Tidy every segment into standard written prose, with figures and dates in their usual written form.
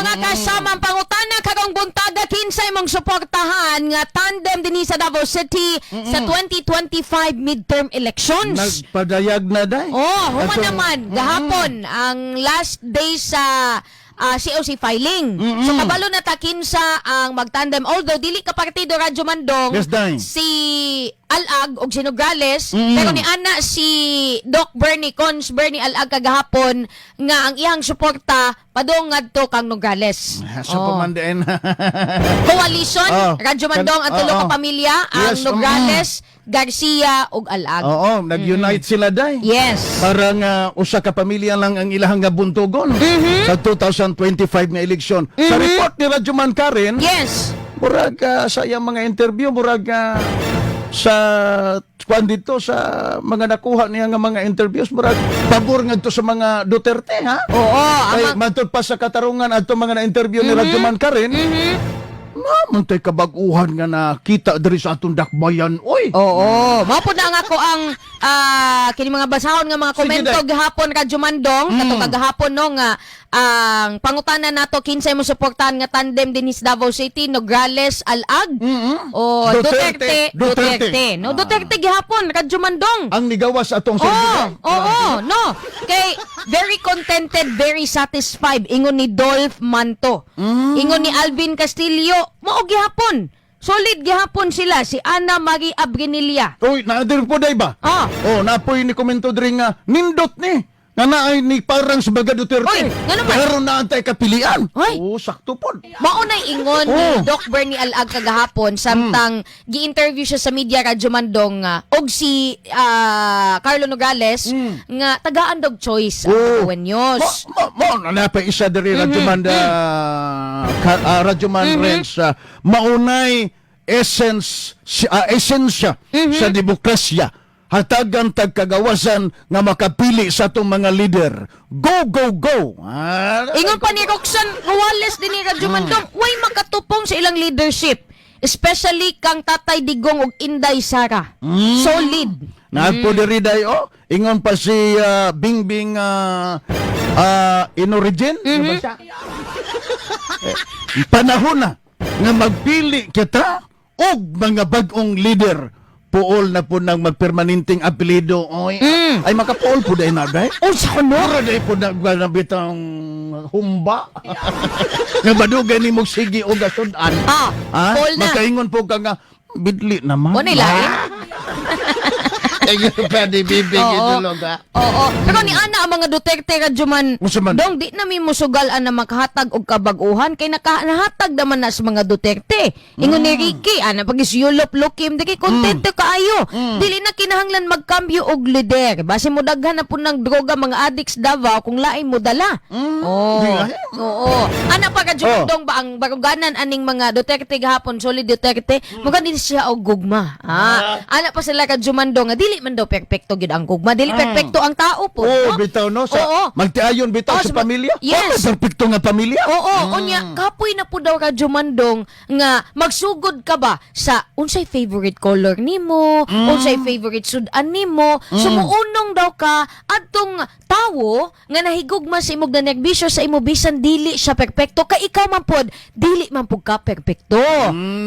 mga kasamang pangutana karong buntaga kinsay mong suportahan nga tandem dinhi sa Davao City sa 2025 midterm elections. Nagpadayag na day. Oh, human naman gahapon ang last day sa COC filing. So kabalo na takin sa ang magtandem, although dili ka partido Radyo Mandong. Yes, day. Si Alag og si Nograles, pero ni ana si Doc Bernie Cons Bernie Alag kagahapon nga ang iyang suporta padung ngadto kang Nograles. So pamandain. Coalition Radyo Mandong ang tulo ka pamilya, ang Yes, Nograles, Garcia ug Alag. Oo, nag-unite sila day. Yes. Parang usa ka pamilya lang ang ilahang nga buntugon sa 2025 nga eleksyon. Sa report ni Radyoman Karen, Yes. murag sa iyang mga interview, murag sa kuan dito sa mga nakuha niya nga mga interviews, murag pabor ngadto sa mga Duterte, ha? Oo, Kay matod pa sa katarungan adto mga na-interview ni Radyoman Karen. Naman tay kabag-uhan nga nakita diri sa atong dakbayan, oy. Oo, mao pud na nga ako ang kini mga basahon nga mga komento gahapon Radyo Mandong kato kagahapon no nga ang pangutana nato kinsay mo suportahan nga tandem dinhi sa Davao City, Nograles, Alag. O Duterte. No, Duterte gihapon Radyo Mandong. Ang nigawas atong Oo, no. Kay very contented, very satisfied ingon ni Dolph Manto. Ingon ni Alvin Castillo, mao gihapon. Solid gihapon sila si Ana Marie Abrinilla. Oy, naadir po day ba? Napoy ni komento diri nga nindot ni. Nga naay ni parang sa Baga Duterte. Oy, nga naman. Pero naantay kapilian. Oy. Sakto po. Maunay ingon ni Doc Bernie Alag kagahapon samtang gi-interview siya sa media Radyo Mandong og si Carlo Nograles nga tagaan dog choice ang Buenos. Napay isa diri Radyoman Radyoman Renz maunay esensya sa demokrasya. Hatagan tagkagawasan nga makapili sa itong mga leader. Go, go, go! Ingon pa ni Roxanne Ruales din ni Radyo Mandong, way makatupong sa ilang leadership. Especially kang Tatay Digong ug Inday Sara. Solid. Nagpo diri day ingon pa si Bingbing Inorigin. Panahon na nga magpili kita og mga bag-ong leader. Puol na po nang magpermanenteng apelido. Ay makapuol po dahil na dahil. Sa kano? Pura dahil po nagbitang humba. Nga badugay ni mong sige o gasudan. Puol na. Makaingon po ka nga, bidli naman. O nilay? Pwede bibig itulog Oo. Pero ni Ana ang mga Duterte Radyo Musaman. Dong di na mi musugalan na makahatag og kabag-uhan kay nakahatag naman na sa mga Duterte. Ingon ni Ricky, ana pag isyulop lukim di kay kontento kaayo. Dili na kinahanglan magkambyo og lider. Base mo daghan na po ng droga mga addicts Davao kung lain mo dala. Oo. Ana pa Radyo Dong ba ang baruganan aning mga Duterte gahapon solid Duterte muga din siya og gugma. Ana pa sila Radyo Mandong nga dili man daw perpekto gid ang gugma, dili perpekto ang tao po. Bitaw no sa magtiayon bitaw sa pamilya. Yes. Perpekto nga pamilya. Unya kapoy na po daw Radyo Mandong nga magsugod ka ba sa unsay favorite color nimo, unsay favorite sudan nimo, sumuunong daw ka adtong tawo nga nahigugma sa imong nanerbisyo sa imo bisan dili siya perpekto kay ikaw man pod dili man pud ka perpekto.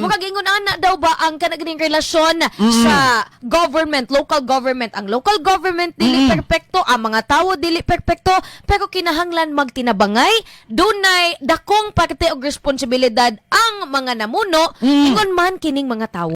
Makagingon ana daw ba ang kanaging relasyon sa government, local government. Ang local government dili perpekto, ang mga tawo dili perpekto, pero kinahanglan magtinabangay, dunay dakong parte og responsibilidad ang mga namuno ingon man kining mga tawo.